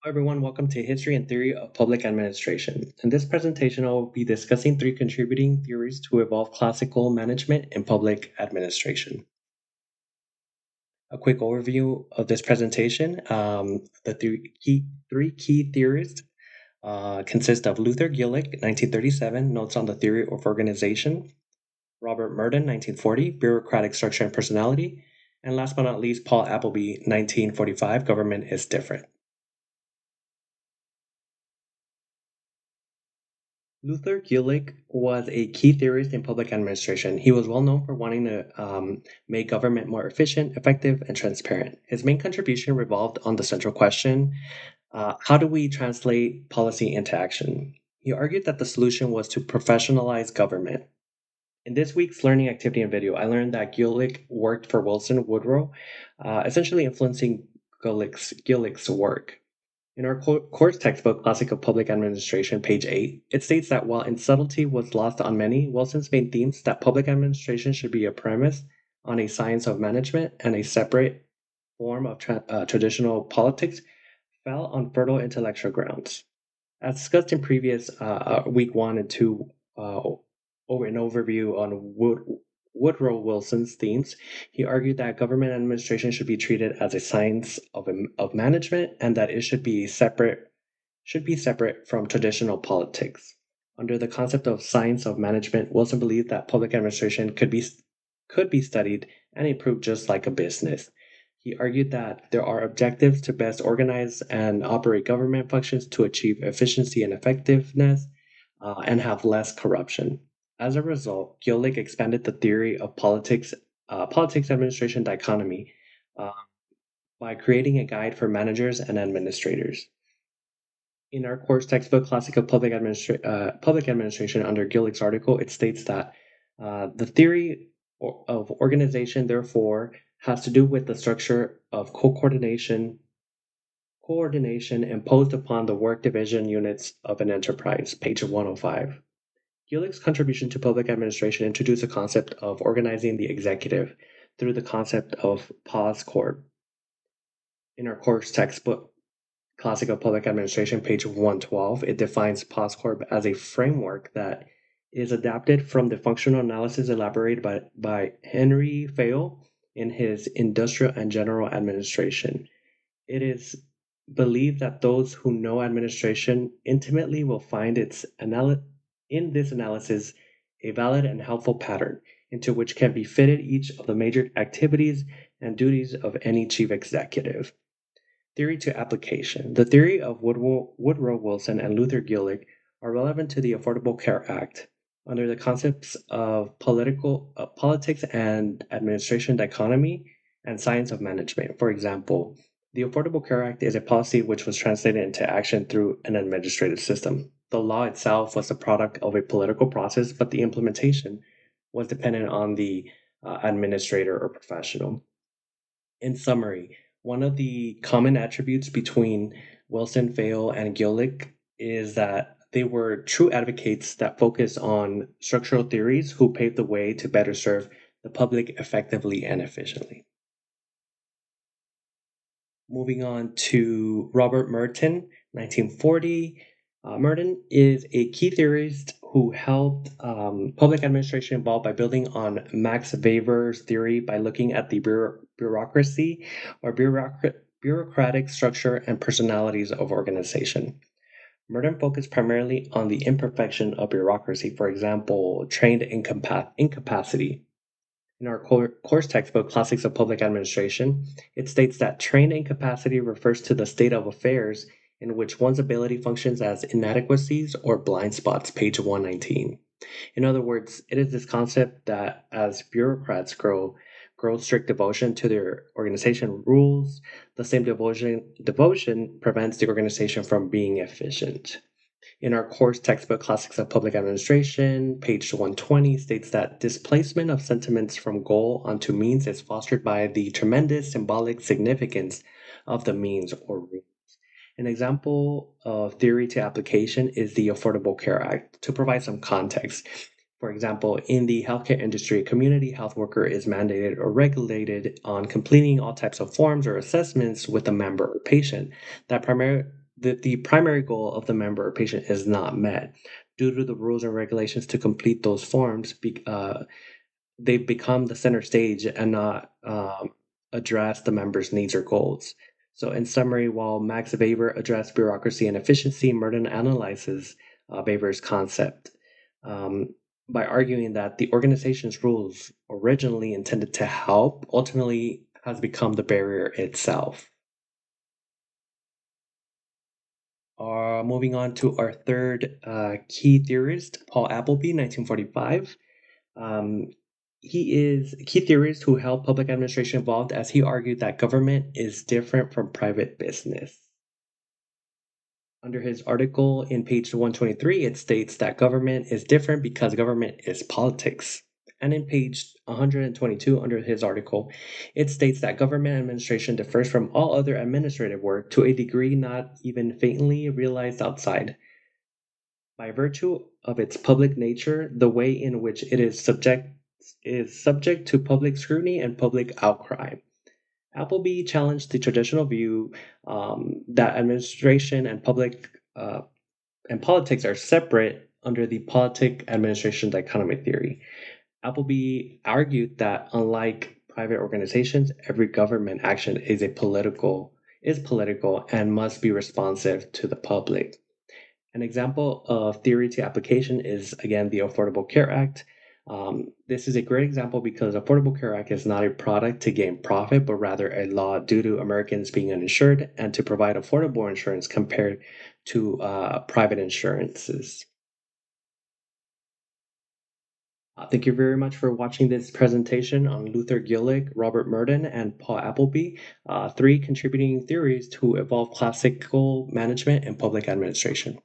Everyone, welcome to History and Theory of Public Administration. In this presentation, I will be discussing three contributing theories to evolve classical management in public administration. A quick overview of this presentation. The three key theories consist of Luther Gillick, 1937, Notes on the Theory of Organization, Robert Merton, 1940, Bureaucratic Structure and Personality, and last but not least, Paul Appleby, 1945, Government is Different. Luther Gillick was a key theorist in public administration. He was well known for wanting to make government more efficient, effective, and transparent. His main contribution revolved on the central question: how do we translate policy into action? He argued that the solution was to professionalize government. In this week's learning activity and video, I learned that Gillick worked for Wilson Woodrow, essentially influencing Gillick's work. In our course textbook, Classic of Public Administration, page 8, it states that while in subtlety was lost on many, Wilson's main themes that public administration should be a premise on a science of management and a separate form of traditional politics fell on fertile intellectual grounds. As discussed in previous week 1 and 2 over an overview on Woodrow Wilson's themes, he argued that government administration should be treated as a science of management and that it should be separate from traditional politics. Under the concept of science of management, Wilson believed that public administration could be studied and improved just like a business. He argued that there are objectives to best organize and operate government functions to achieve efficiency and effectiveness and have less corruption. As a result, Gillick expanded the theory of politics administration dichotomy by creating a guide for managers and administrators. In our course textbook, Classic of Public Administration, under Gillick's article, it states that the theory of organization, therefore, has to do with the structure of coordination imposed upon the work division units of an enterprise, page 105. Gillick's contribution to public administration introduced the concept of organizing the executive through the concept of Pause Corp. In our course textbook, Classic of Public Administration, page 112, it defines Pause Corp as a framework that is adapted from the functional analysis elaborated by Henry Fayol in his Industrial and General Administration. It is believed that those who know administration intimately will find in this analysis a valid and helpful pattern into which can be fitted each of the major activities and duties of any chief executive. Theory to application. The theory of Woodrow Wilson and Luther Gillick are relevant to the Affordable Care Act under the concepts of politics and administration dichotomy and science of management. For example, the Affordable Care Act is a policy which was translated into action through an administrative system. The law itself was the product of a political process, but the implementation was dependent on the administrator or professional. In summary, one of the common attributes between Wilson, Fayol, and Gillick is that they were true advocates that focus on structural theories who paved the way to better serve the public effectively and efficiently. Moving on to Robert Merton, 1940. Merton is a key theorist who helped public administration evolve by building on Max Weber's theory by looking at the bureaucracy or bureaucratic structure and personalities of organization. Merton focused primarily on the imperfection of bureaucracy, for example, trained incapacity. In our course textbook, Classics of Public Administration, it states that trained incapacity refers to the state of affairs in which one's ability functions as inadequacies or blind spots, page 119. In other words, it is this concept that as bureaucrats grow strict devotion to their organization rules, the same devotion prevents the organization from being efficient. In our course textbook, Classics of Public Administration, page 120 states that displacement of sentiments from goal onto means is fostered by the tremendous symbolic significance of the means or rules. An example of theory to application is the Affordable Care Act. To provide some context, for example, in the healthcare industry, a community health worker is mandated or regulated on completing all types of forms or assessments with a member or patient that the primary goal of the member or patient is not met. Due to the rules and regulations to complete those forms, they become the center stage and not address the member's needs or goals. So, in summary, while Max Weber addressed bureaucracy and efficiency, Merton analyzes Weber's concept um, by arguing that the organization's rules, originally intended to help, ultimately has become the barrier itself. Moving on to our third key theorist, Paul Appleby, 1945. Um, he is a key theorist who held public administration involved as he argued that government is different from private business. Under his article in page 123, it states that government is different because government is politics. And in page 122, under his article, it states that government administration differs from all other administrative work to a degree not even faintly realized outside. By virtue of its public nature, the way in which it is subject to public scrutiny and public outcry. Appleby challenged the traditional view that administration and public and politics are separate under the politic administration dichotomy theory. Appleby argued that unlike private organizations, every government action is political and must be responsive to the public. An example of theory to application is, again, the Affordable Care Act. This is a great example because Affordable Care Act is not a product to gain profit, but rather a law due to Americans being uninsured and to provide affordable insurance compared to private insurances. Thank you very much for watching this presentation on Luther Gillick, Robert Merton, and Paul Appleby, three contributing theories to evolve classical management and public administration.